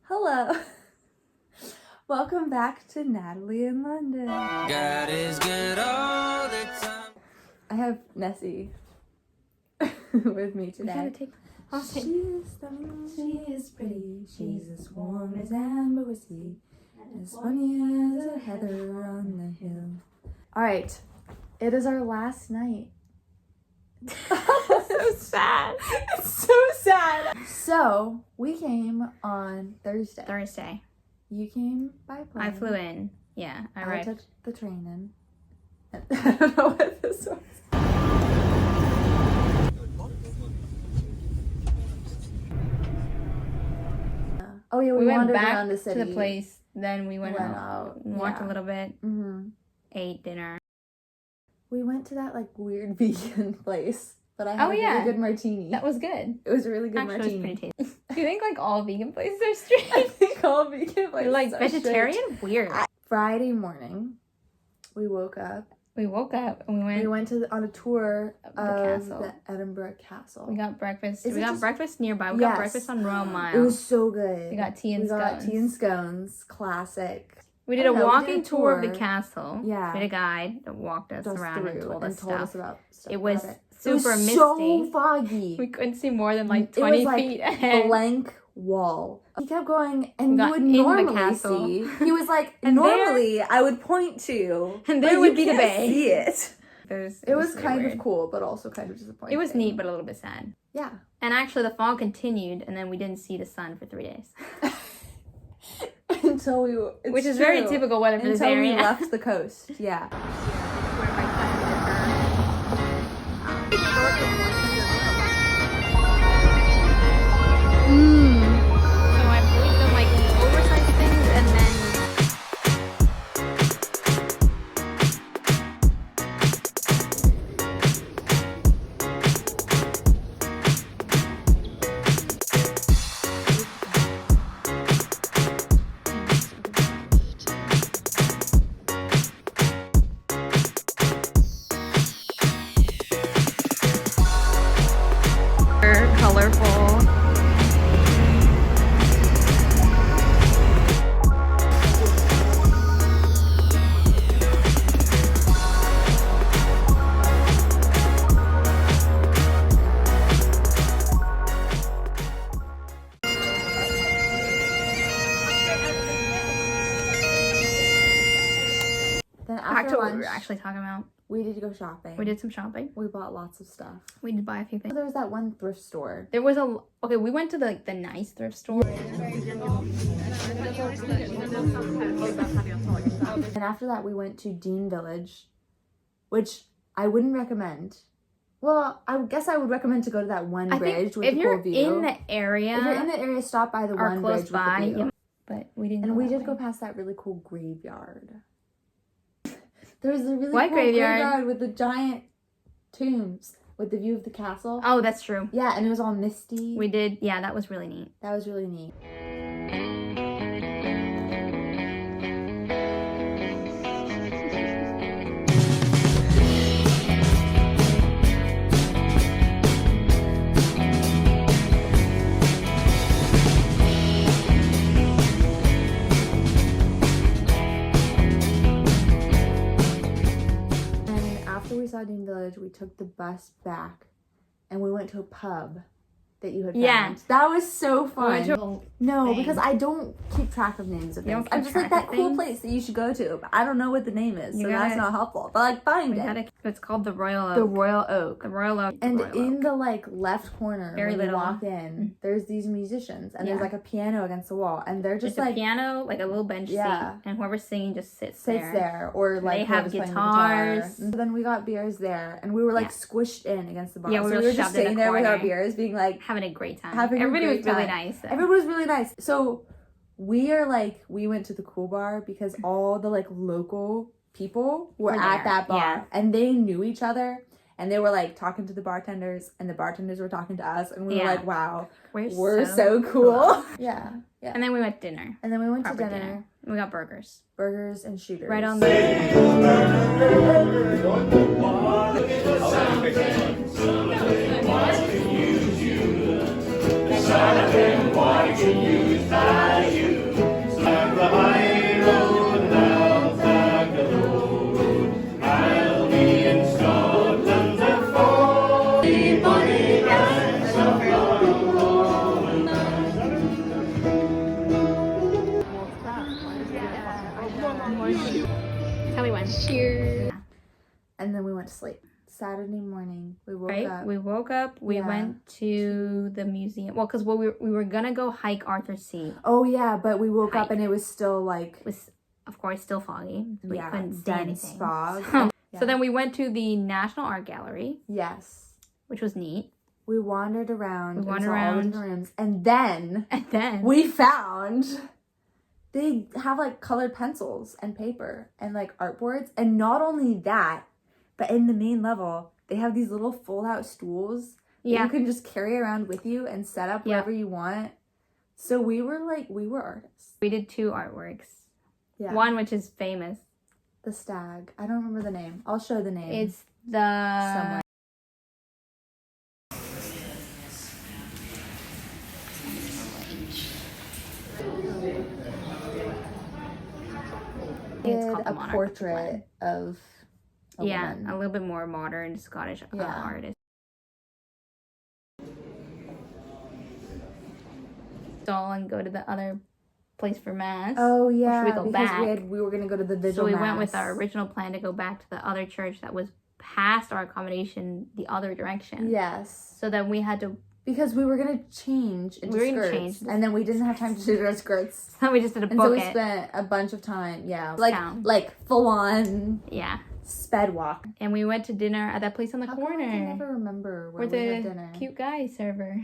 Hello. Welcome back to Natalie in London. God is good all the time. I have Nessie with me today. She is stunning, she is pretty, she's as warm as amber whiskey, as funny as a heather on the hill. Alright, it is our last night. So sad. It's so sad. So, we came on Thursday. You came by plane. I flew in. Yeah, I arrived. took the train in. I don't know what this was. Oh yeah, we went wandered back around the city. to the place. Then we went Went out, out, walked yeah. a little bit, ate dinner. We went to that like weird vegan place, but I had Oh, a yeah. really good martini. That was good. It was a really good Actually, martini. it was pretty tasty. Do you think like all vegan places are I strange? think all vegan places Like are vegetarian? strange. Weird. Friday morning, we woke up. We woke up and we went on a tour of of the castle. the Edinburgh Castle. We got breakfast. Is We it got just- breakfast nearby. We Yes. got breakfast on Royal Mile. It was so good. We got tea and We got scones. tea and scones. Classic. We did I a don't know, we walking did a tour of the tour. castle. Yeah. We had a guide that walked us Just around and through told us told stuff. us about stuff. It was about super it was misty. so foggy. We couldn't see more than like It 20 was, like, feet ahead. Blank wall. He kept going, and We you got would in the normally castle. see. He was like, And normally I would point to, And but there you would be the can't bay. See it. It was really kind weird. of cool, but also kind of disappointing. It was neat, but a little bit sad. yeah. And actually, the fog continued, and then we didn't see the sun for 3 days, Until we, it's which is very true. typical weather for this Until we area. left the coast. Yeah. So I believe them like oversized things, and then colorful. Then Back after to what lunch, we were actually talking about. we did go shopping. We did some shopping. We bought lots of stuff. We did buy a few things. There was that one thrift store. There was okay. We went to the nice thrift store. And after that, we went to Dean Village, which I wouldn't recommend. Well, I guess I would recommend to go to that one I bridge think with if the you're cool view. in the area, If you're in the area, stop by the or one close bridge by, with the view. yeah. But we didn't. And go we that did go way. past that really cool graveyard. There was a really What cool graveyard? with the giant tombs with the view of the castle. Oh, that's true. Yeah, and it was all misty. We did. Yeah, that was really neat. That was really neat. And after we saw Dean Village, we took the bus back and we went to a pub that you had found. Yeah. That was so We fun. went to a No, thing. because I don't keep track of names of You don't things. I'm keep just like track that of cool things? place that you should go to, but I don't know what the name is, You so that's gotta- not helpful. But like, find We it. had it's called the Royal Oak. The Royal Oak. The Royal Oak. And the Royal in Oak. the like left corner, Very when little. you walk in, there's these musicians, and there's Yeah. like a piano against the wall, and they're just There's like a piano, like a little bench Yeah. seat, and whoever's singing just sits sits there, or like They have whoever's playing the guitar. guitars. And then we got beers there, and we were like Yeah. squished in against the bar. Yeah, we so were we were just shoved in sitting the there with our corner. beers, being like, having a great time. having a Everybody great was really time. nice. Though. Everyone was really nice. So we went to the cool bar because all the like local people were Were at there, that bar, yeah. and they knew each other, and they were like talking to the bartenders, and the bartenders were talking to us, and we were Yeah. like, wow, We're we're so cool. Yeah. And then we went to dinner. And then we went Proper to dinner, We got burgers. burgers and shooters. Right on the. Tell me when. Cheers. And then we went to sleep. Saturday morning, we woke Right? up. We woke up. We Yeah. went to the museum. Well, because we were gonna go hike Arthur Seat. Oh yeah, but we woke up Hike. and it was still like It was, of course, still foggy. So we couldn't see dense anything. fog. So then we went to the National Art Gallery, Yes. which was neat. We wandered around. We and wandered saw all the around. different rooms, and then And then we found they have like colored pencils and paper and like artboards, and not only that, but in the main level they have these little fold-out stools that yeah, you can just carry around with you and set up Yeah. wherever you want. So we were artists. we did 2 artworks. Yeah. One which is famous. The stag. I don't remember the name. I'll show the name. It's the somewhere. I think it's Did called the a Monarch portrait of a yeah, woman. a little bit more modern Scottish Yeah. artist. Stall and go to the other place for mass. Oh yeah, we go because back? we were gonna go to the vigil So we mass. went with our original plan to go back to the other church that was past our accommodation the other direction. Yes, So then we had to, because we were gonna change into We were gonna skirts, change into and then we didn't have time to do our skirts, we just did a and so book we it. spent a bunch of time. Yeah, Down. like full on Yeah. sped walk. And we went to dinner at that place on the How come corner. I can never remember where Where we had the dinner. cute guy server.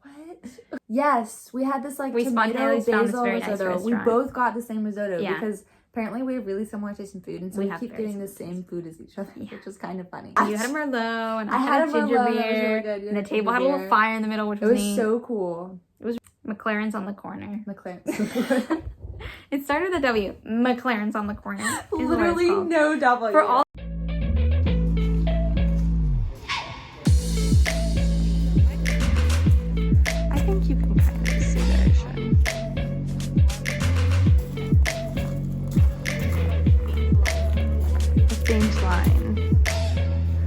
What? Yes, we had this like We tomato spontaneously found this basil very nice risotto. We restaurant. both got the same risotto Yeah. because apparently we have really similar taste in food, and so We we have keep very getting the similar same food as each other, Yeah. which is kind of funny. You had a Merlot and I I had, had a a ginger Merlot, that was beer. really good. You And had the a table ginger had a little beer. fire in the middle, which It was was neat. so cool. McLaren's on the corner. McLaren. It started with a W. McLaren's on the corner. is what it's Literally called. no W. For all I think you can kind of see the ocean. The faint line.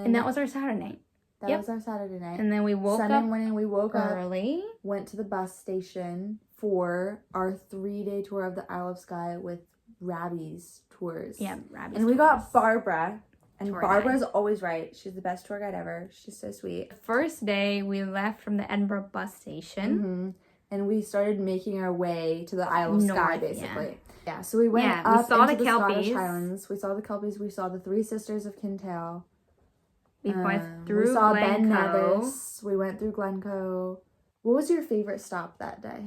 and that was our Saturday night. That Yep. was our Saturday night. And then we woke Sunday up morning we woke up, early. went to the bus station for our 3-day tour of the Isle of Skye with Rabbi's tours. Yeah, Rabbi's And we tours. got Barbara. And Tour Barbara's always right. She's the best tour guide ever. She's so sweet. The first day we left from the Edinburgh bus station. Mm-hmm. And we started making our way to the Isle of Skye, North, basically. Yeah, so we went Yeah, we up saw into the the Scottish Kelpies. Highlands. We saw the Kelpies. We saw the Three Sisters of Kintail. We went We through saw Glencoe. Ben Nevis. We went through Glencoe. What was your favorite stop that day?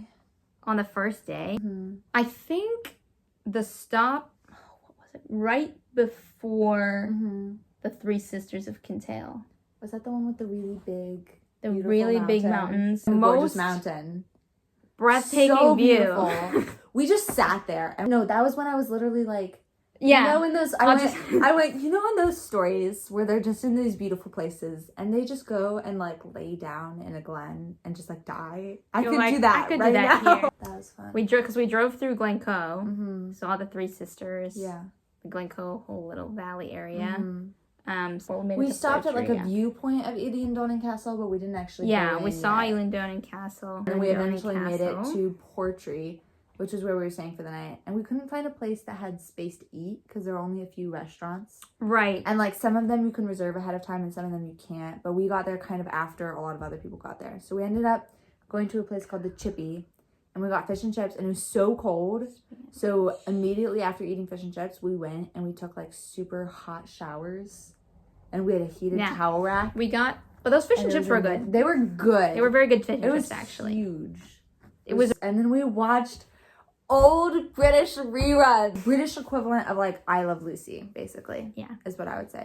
On the first day. Mm-hmm. I think the stop, what was it? Right before Mm-hmm. the Three Sisters of Kintail. Was that the one with the really big, The beautiful really big mountain? mountains. The gorgeous Most mountain. breathtaking So view. beautiful. We just sat there. And no, that was when I was literally like, Yeah. you know, in those, I'll I went, you know, in those stories where they're just in these beautiful places and they just go and like lay down in a glen and just like die. I You're could like, do that I could do right that now. here. That was fun. Because we drove through Glencoe. Mm-hmm. Saw the Three Sisters. Yeah. The Glencoe whole little valley area. Mhm. So we made it We to stopped at like a Portree, viewpoint of Eilean Castle, but we didn't actually Yeah, go we in saw yet. Eilean Castle. And we Eilean eventually made it Castle. to Portree, which is where we were staying for the night. And we couldn't find a place that had space to eat because there are only a few restaurants. Right. And like some of them you can reserve ahead of time and some of them you can't. But we got there kind of after a lot of other people got there. So we ended up going to a place called the Chippy. And we got fish and chips and it was so cold. So immediately after eating fish and chips, we went and we took like super hot showers. And we had a heated Yeah. towel rack. We got, but those fish and it chips was were amazing. good. They were good. They were very good fish and It was chips, actually. huge. It was, And then we watched old British reruns. British equivalent of like I Love Lucy, basically. Yeah. Is what I would say.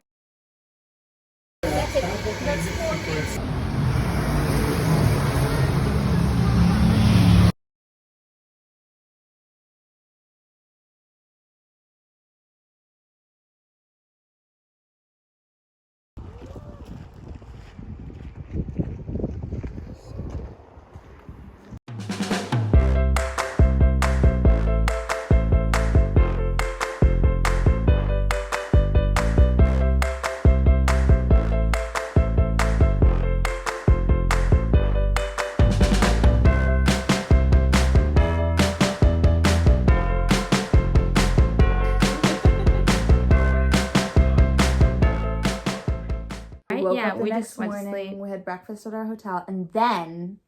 woke up the we next just went to morning. sleep. We had breakfast at our hotel, and then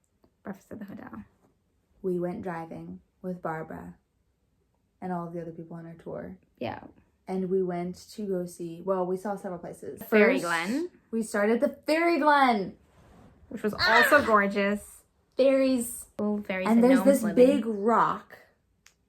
Breakfast at the hotel. we went driving with Barbara and all of the other people on our tour. Yeah. And we went to go see, well, we saw several places. Fairy First, Glen. We started the Fairy Glen. Which was also gorgeous. Fairies. Oh, fairies And there's gnomes this living. big rock,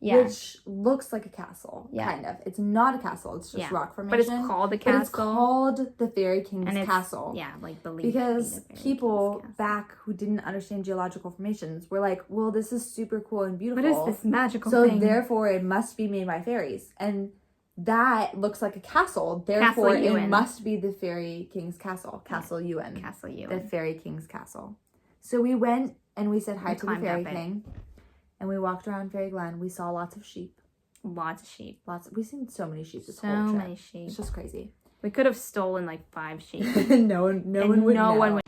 Yeah. which looks like a castle, Yeah. kind of. It's not a castle, it's just Yeah. rock formation. But it's called the castle. But it's called the Fairy King's and it's, Castle. Yeah, like believe Because the Fairy people King's castle. back who didn't understand geological formations were like, well, this is super cool and beautiful. What is this magical So thing? therefore it must be made by fairies. And that looks like a castle. Therefore Castle it Ewan. must be the Fairy King's Castle. Castle Ewan. Castle The Ewan. Fairy King's Castle. So we went and we said hi We to the climbed Fairy up it. King. And we walked around Fairy Glen. We saw lots of sheep. Lots of sheep. We've seen so many sheep this So whole trip. many sheep. It's just crazy. We could have stolen like 5 sheep. no one would know. one would.